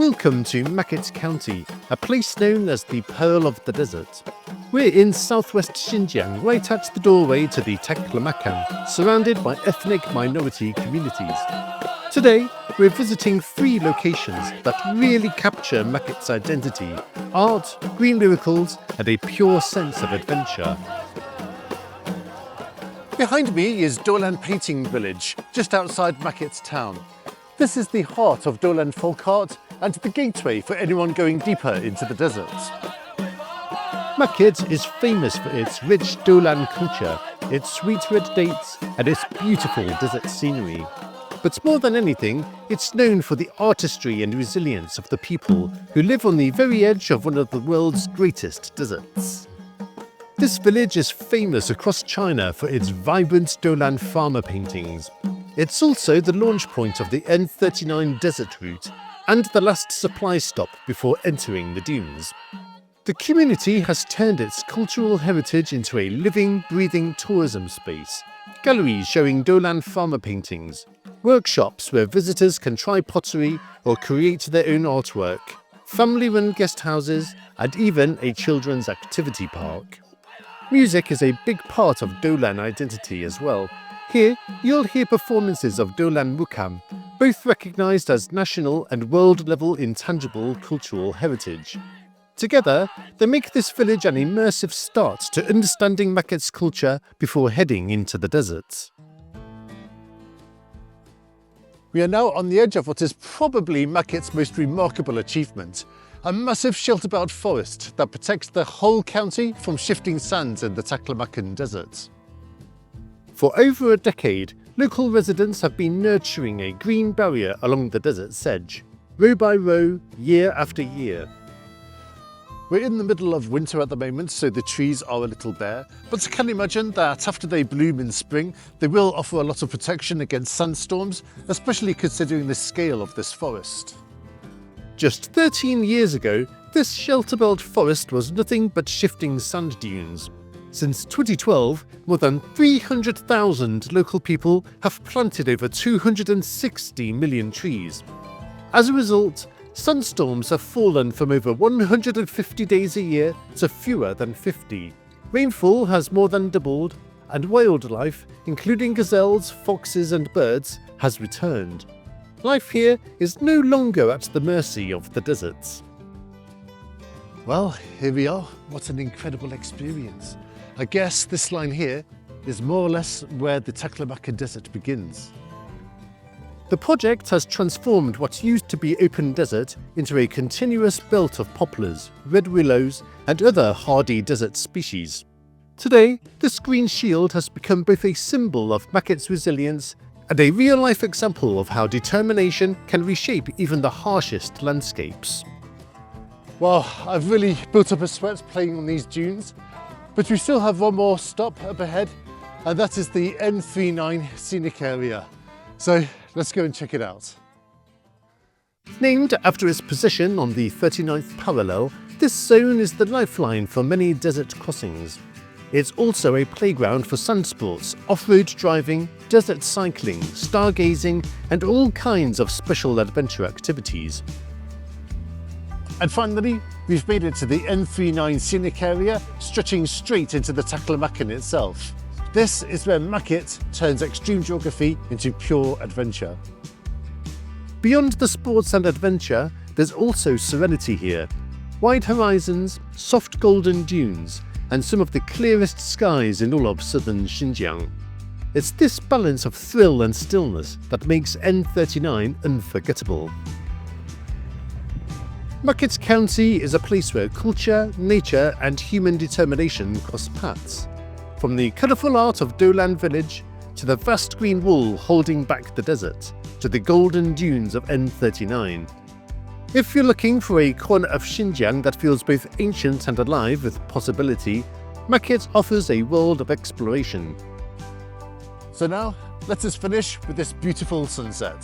Welcome to Makit County, a place known as the Pearl of the Desert. We're in southwest Xinjiang, right at the doorway to the Taklamakan, surrounded by ethnic minority communities. Today, we're visiting 3 locations that really capture Makit's identity: art, green miracles, and a pure sense of adventure. Behind me is Dolan Painting Village, just outside Makit town. This is the heart of Dolan folk art and the gateway for anyone going deeper into the desert. Makit is famous for its rich Dolan culture, its sweet red dates, and its beautiful desert scenery. But more than anything, it's known for the artistry and resilience of the people who live on the very edge of one of the world's greatest deserts. This village is famous across China for its vibrant Dolan farmer paintings. It's also the launch point of the N39 desert route and the last supply stop before entering the dunes. The community has turned its cultural heritage into a living, breathing tourism space. Galleries showing Dolan farmer paintings, workshops where visitors can try pottery or create their own artwork, family-run guest houses, and even a children's activity park. Music is a big part of Dolan identity as well. Here, you'll hear performances of Dolan Mukam, both recognised as national and world-level intangible cultural heritage. Together, they make this village an immersive start to understanding Makit's culture before heading into the desert. We are now on the edge of what is probably Makit's most remarkable achievement: a massive shelterbelt forest that protects the whole county from shifting sands in the Taklamakan Desert. For over a decade, local residents have been nurturing a green barrier along the desert's edge, row by row, year after year. We're in the middle of winter at the moment, so the trees are a little bare, but I can imagine that after they bloom in spring, they will offer a lot of protection against sandstorms, especially considering the scale of this forest. Just 13 years ago, this shelterbelt forest was nothing but shifting sand dunes. Since 2012, more than 300,000 local people have planted over 260 million trees. As a result, sandstorms have fallen from over 150 days a year to fewer than 50. Rainfall has more than doubled, and wildlife, including gazelles, foxes, and birds, has returned. Life here is no longer at the mercy of the deserts. Well, here we are. What an incredible experience. I guess this line here is more or less where the Taklamakan Desert begins. The project has transformed what used to be open desert into a continuous belt of poplars, red willows, and other hardy desert species. Today, this green shield has become both a symbol of Makit's resilience and a real-life example of how determination can reshape even the harshest landscapes. Well, I've really built up a sweat playing on these dunes, but we still have one more stop up ahead, and that is the N39 scenic area. So let's go and check it out. Named after its position on the 39th parallel, this zone is the lifeline for many desert crossings. It's also a playground for sand sports, off-road driving, desert cycling, stargazing, and all kinds of special adventure activities. And finally, we've made it to the N39 scenic area, stretching straight into the Taklamakan itself. This is where Makit turns extreme geography into pure adventure. Beyond the sports and adventure, there's also serenity here. Wide horizons, soft golden dunes, and some of the clearest skies in all of southern Xinjiang. It's this balance of thrill and stillness that makes N39 unforgettable. Makit County is a place where culture, nature, and human determination cross paths. From the colourful art of Dolan Village, to the vast green wall holding back the desert, to the golden dunes of N39. If you're looking for a corner of Xinjiang that feels both ancient and alive with possibility, Makit offers a world of exploration. So now, let us finish with this beautiful sunset.